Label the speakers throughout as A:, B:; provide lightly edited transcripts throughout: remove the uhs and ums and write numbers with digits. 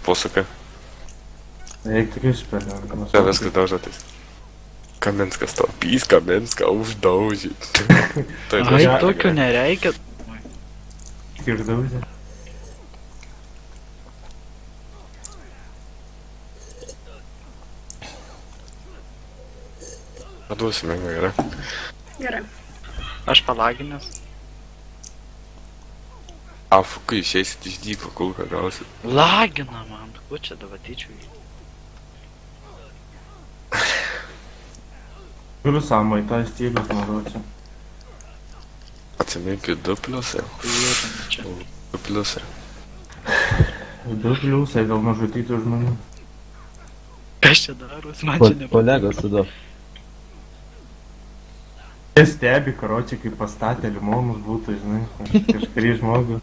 A: Posūkio.
B: Eik tik išpėlė.
A: Čia viskas daužotis. Kamenskas topys, Kamenską uždaužė.
C: Ai, tokio nereikia.
B: Išdaužė.
A: Paduosime, gerai.
D: Gerai.
C: Aš palaginęs.
A: Afu, kai išeisit iš dyko, kulką gausit.
C: Lagina man, kuo čia dabar tyčiui?
B: Galiu samai tą stilius naudoti.
A: Atsiminkit 2 pliusai.
C: Kujuotame čia.
A: 2 pliusai.
B: 2 pliusai dėl nužudytų žmonių.
C: Kas čia daros, man čia nepatinka.
E: Kolegos tada.
B: Jie stebi, karočiai, kaip pastatė limonus būtų, žinai, kažkurį žmogų.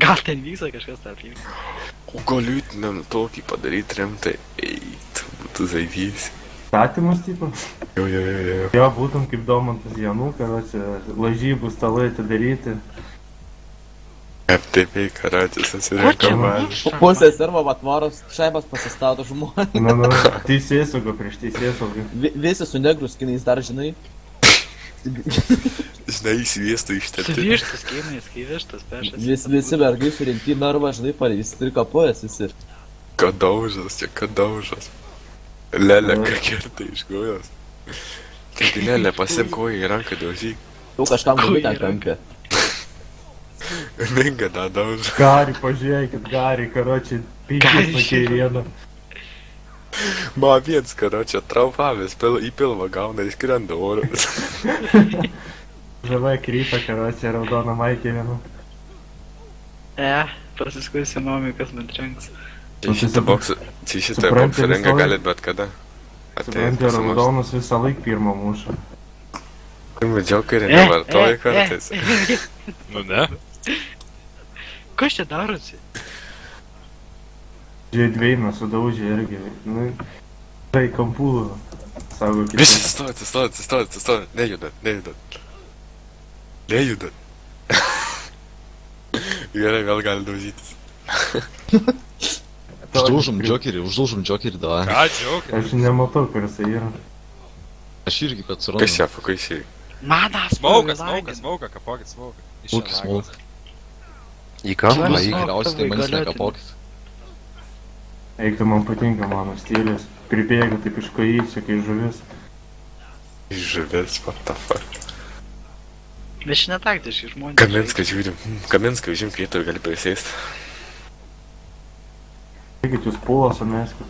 C: Gal ten vyksta kažkas tarp jų.
A: O galiutinam tokį padaryti rimtai. Eit, būtų zaivys.
B: Statymas, tipas.
A: Jo.
B: Jo, būtum kaip Domantas Janų, karočiai, lažybų stalai atidaryti.
A: FTP karatis
C: Ko
A: susirenka
C: čia
A: man.
C: muša?
E: Pusė servo atvaros šaibas pasistato žmonės.
B: Na, teisėsauga prieš teisėsaugą.
E: Visi su negru skinais dar, žinai.
A: Žinai, įsviestų ištepti.
C: Suvištas kaimais, kai vištas pešas.
E: Visi vergai surinkti narvą, žinai, palei, visi turi kapojas visi.
A: Kadaužas, čia kadaužas. Lelė, ką kerta iš kojos. Taigi Lelė, pasim koją į ranką daužyk.
E: Jau kažkam
C: Ko
E: labai
C: yra?
E: ten kampė.
A: Minga tą daužą.
B: Gari, pažiūrėkit, Gari, karočiai,
C: Gari,
B: penkis tokie
C: žinau.
B: vieną.
A: Man viens, karočią, traufavęs, į pilvą gauna ir skrenda oras.
B: Žavai krypa, karočiai, raudona maikė viena.
C: Pasiskuisiu mami, kas man trenks.
A: Čia šitą boksą
B: Supranti,
A: ringą
B: visą
A: galit bet kada.
B: Supranti, raudonas visą laik pirmą mušą.
A: Kur džokerį nevartoji kartais.
F: Nu ne.
C: Kas čia darosi?
B: Dvieimą sudaužė irgi, nu, tai kampų, savo kitą.
A: Visi stoti, nejudat. Gerai, vėl gali daužytis.
G: Uždaužom džokerį, davai.
F: Ką džiaugiai?
B: Aš nematau, kur jisai yra.
G: Aš irgi, kad
A: Kas
G: surandau.
A: čia, fukai šiai?
C: Manas,
F: Smauką, kapokit smauką.
G: Smaukas. Į
C: Čia
G: kampą,
C: bus
G: jį
C: smaukas,
G: geriausiai tai manęs
C: galėtum.
G: nekapokit.
B: Eiktų, man patinka mano stilius. Pribėga taip iš kojyčių, kai žuvis.
A: Žuvis, what the fuck.
C: Bet šiandien taktiški žmonės.
A: Kaminską žiūrim. Kaminską užimk vietą ir gali prisėsti.
B: Eikit, jūs pulas ameskit.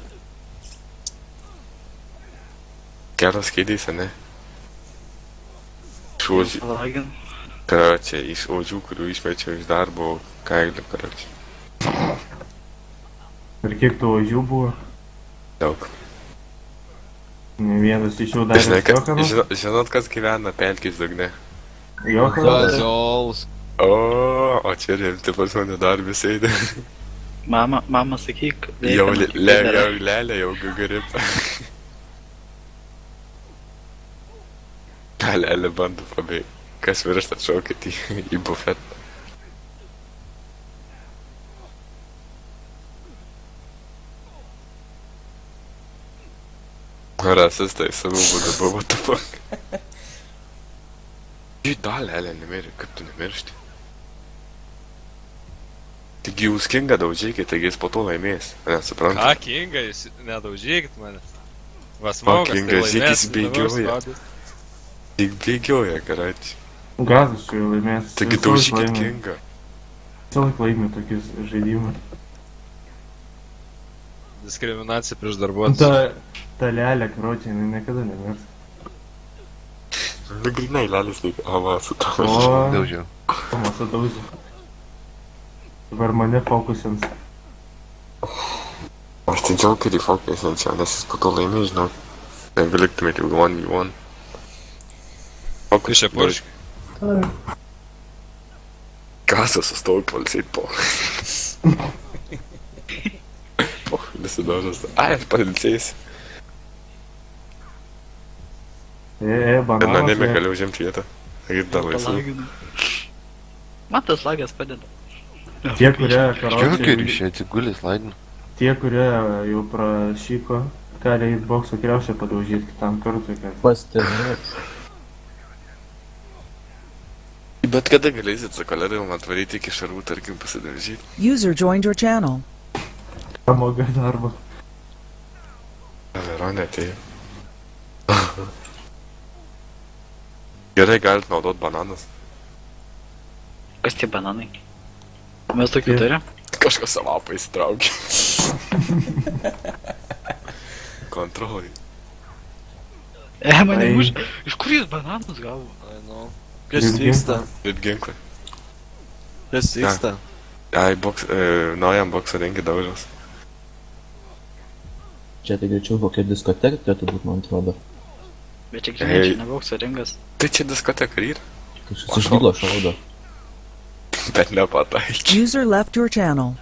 A: Geras keidys, ne? Iš ožių,
C: Palagin.
A: karočią, iš ožių, kurių išmečiau iš darbo kailių, karočią.
B: Ir kiek tų ožių buvo?
A: Daug.
B: Ne vienas iš jų darė
A: Žinai,
B: Johanas?
A: žinot, kas gyvena pelkės dugne?
B: Johanas?
G: Ziols.
A: O čia rimti pas mane darbis eidė.
C: Mama, sakyk.
A: Jau lelė, jau gagaripa. Lelė bando pabėgti. Kas viršta atšaukit į bufetą. Rasistai savų būdų buvo, what the fuck. Da, Lelė nemirė, kaip tu nemiršti? Taigi jūs Kingą daužykit, taigi jis po to laimės, nesuprantu.
F: Ką Kinga, jūs nedaužykit manęs. Va smaukas,
A: Kinga, žygis bėgioja. Tik bėgioja, karačiai.
B: Gazas čia jau laimės.
A: Taigi daužykit Kingą.
B: Visą laik laimė tokius žaidimus.
F: Diskriminacija prieš darbuotojus.
B: Ta lelė, karočiai, jinai niekada nemirs.
A: Nu, grinai, Lelis lyg, va, su to.
B: O,
G: Daužiau.
B: Tomas ataužė. Dabar mane fokusins.
A: Aš tai džiaugiai fokusinčiau, nes jis po to laimė, žinau. Jeigu liktumėt jau 1v1.
F: Iš čia puršk.
A: Gazas sustovi palsėt po. Po, nesidožas. Ai, aš palsėsiu. Bet man
B: Bananas.
A: nebegaliu užimti vietą. Ir dar laisvai.
C: Palaginu. Man tas lagas padeda.
B: Tie, kurie,
G: Jokerių
B: karočiui,
G: čia atsigulės laidinu.
B: tie, kurie jau prašyko, gali į bokso kriaušę padaužyti kitam kartui, kad
E: Pasitreniruot.
A: Bet kada galėsit su kolegom atvaryti iki šarvų, tarkim, pasidažyti?
D: User joined your channel.
B: pamoga darbo.
A: Veronė atėjo. Gerai, galit naudot bananus.
C: Kas tie bananai? Mes tokių
B: Tie-
C: turim?
A: Kažkas savapą įsitraukė. Kontrolai.
C: Mane
B: Ai.
C: už... Iš kur jūs bananus gavo?
F: Ai, nu.
B: Kas vyksta?
A: Ir ginklai.
F: Kas
A: vyksta? Ai, naujam bokso rengi daužas.
E: Čia tai greičiau kokia diskoteka turėtų būt, man atrodo.
C: Bet čia grinai, čia nebokso ringas.
A: Tai čia diskoteka ir yra.
E: Kažkas iš gilo šaudo.
A: Bet nepataikė.
D: User left your channel.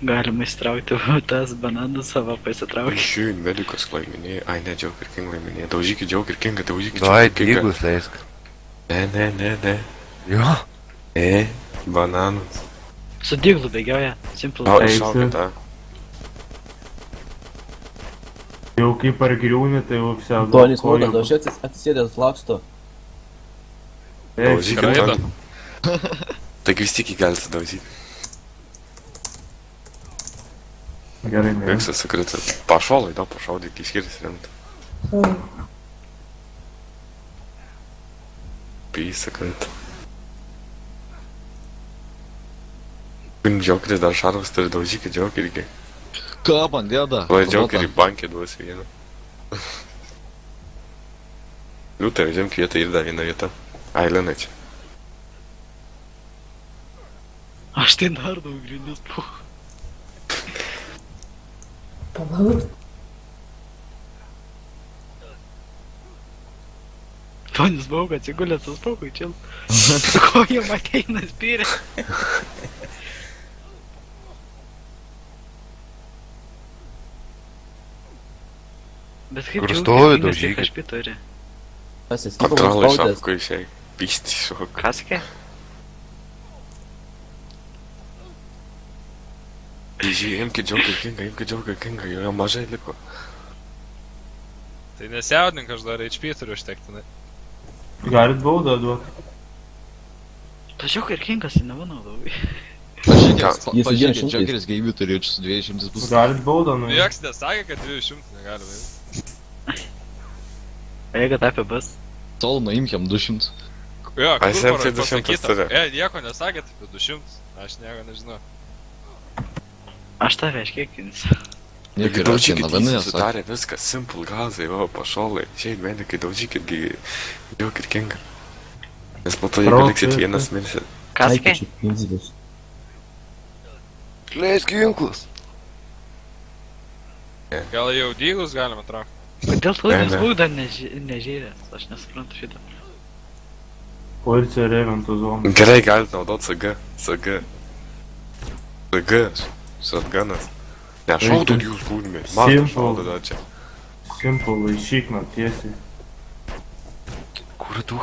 C: Galima įsitraukti tas bananus savo pasitraukti.
A: Šių medikas laiminėjai. Ai, ne, Joker King laiminėjai. Daužykit Joker Kingą, daužykit
G: Davai,
A: Joker Kingą.
G: dygus leisk.
A: Ne.
G: Jo.
A: Bananus.
C: Su diglu bėgioja. Simple.
A: O,
B: Eisi.
A: iššaukit tą.
B: Jau kaip ar griūni, tai jau visi
E: Tonis Maudas, aš atsisėdęs laksto.
A: Daužykit
F: Skraido.
A: tą. Taigi vis tik galite daužyti.
B: Gerai, ne.
A: Vėksas sukrito. Pašolai, da, pašaudyk, iškiris rimta. Pys sukrito. Kun Jokeris dar šarvas turi daužykit Jokerį.
G: Ką man dėda?
A: Vai Jokerį bankė duos vieną. Liūtai, žemk vietą ir dar vieną vietą. Ai, Lina čia.
C: Aš tai dar daug grindis po.
H: Palauk.
C: Tonis Bauga atsigulęs su spaukai čia. Su kojom ateina spyrė. Bet kaip
G: Kur
C: jau
G: stovi,
C: Kingas
G: daužykit.
C: tiek HP turi.
E: Tas esi
A: Kontrolai
E: spaudęs.
A: šauko išėjai. Pysti šauko.
C: Ką sakė?
A: Imkit Joker Kingą, jo mažai liko.
F: Tai nesiaudink, aš dar HP turiu užtektinai.
B: Galit baudą duoti.
C: Tačiau ir Kingas į nemanau.
E: Jis su
G: Pažiūrėk,
E: 200.
G: Jokeris gaivių turėjo čia su 200 bus.
B: Galit baudą, nu.
F: Nieks nesakė, kad 200 negalima.
C: Jeigu tapė bus.
G: Tol nuimk jam 200.
F: Jo,
A: Aš
F: kur
A: jam
F: para
A: tai 200
F: pasakyta?
A: turiu.
F: Nieko nesakėt apie 200. Aš nieko nežinau.
C: Aš tave iškiekins.
G: Nieko
A: Daužykit,
G: na viena
A: jis
G: nesakė.
A: sudarė viską, simple gazai, o, pašolai. Šiai medikai, daužykit Joker Kingą. Nes po to, jeigu
B: Trauk
A: liksit
B: viską.
A: vienas mirsit.
C: Ką sakė?
E: Aikičių pinzilius.
G: Leisk ginklus.
F: Gal jau dygus galima traukti?
C: Kodėl
A: Ne,
C: Tonis
A: ne.
C: Bauga nežyrės? Aš nesuprantu šitą.
B: Policija reventų zoną.
A: Gerai, galit naudot SG. SG. Shotgunas. Ne, šaudot jūs kūnimi. Man
B: Simple.
A: šaudo dar čia.
B: Simple, išykna tiesiai.
A: Kur tu?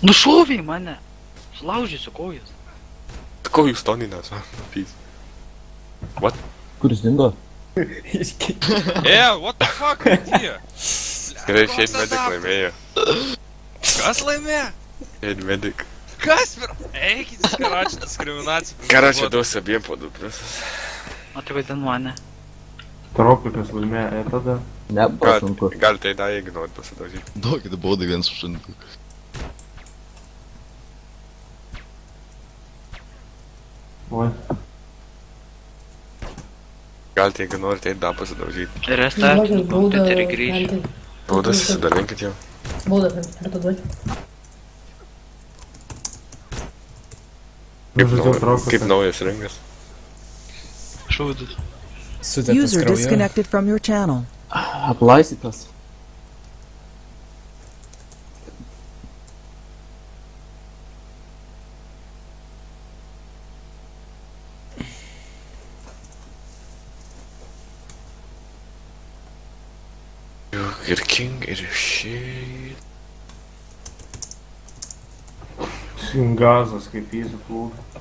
C: Nušovė mane! Sulaužysiu kojas.
A: Ko jūs toninės, man? Pys.
E: Kur jis dingo?
F: What the fuck, atėjo?
A: Gerai, šiai medic laimėjo.
F: Kas laimėjo?
A: Šiai medic.
F: Kas per... Eikit, karačią diskriminaciją.
A: Karačią duosiu abiem po 2 pliusus.
C: O tai kodėl mane?
B: Tropikas laimėjo, tada.
E: Ne, buvo sunku.
A: Galite į tą, jeigu norit pasidažyti.
G: Duokit baudą 1-8.
B: Oi.
A: Galite, jeigu norite, į tą pasidažyti.
C: Restart,
H: Duokit baudą,
C: kompiuterį grįžti.
H: galite-
A: Baudas įsidalinkit jau.
H: Baudą kartą duoti.
B: Nu,
A: Kaip,
B: žodžiu,
A: kaip
B: tropikas.
A: naujas ringas.
C: Šaudus.
D: User disconnected from your channel.
E: Aplaistytas.
A: Ir King, ir šiai.
B: Gazas kaip įsiflūga.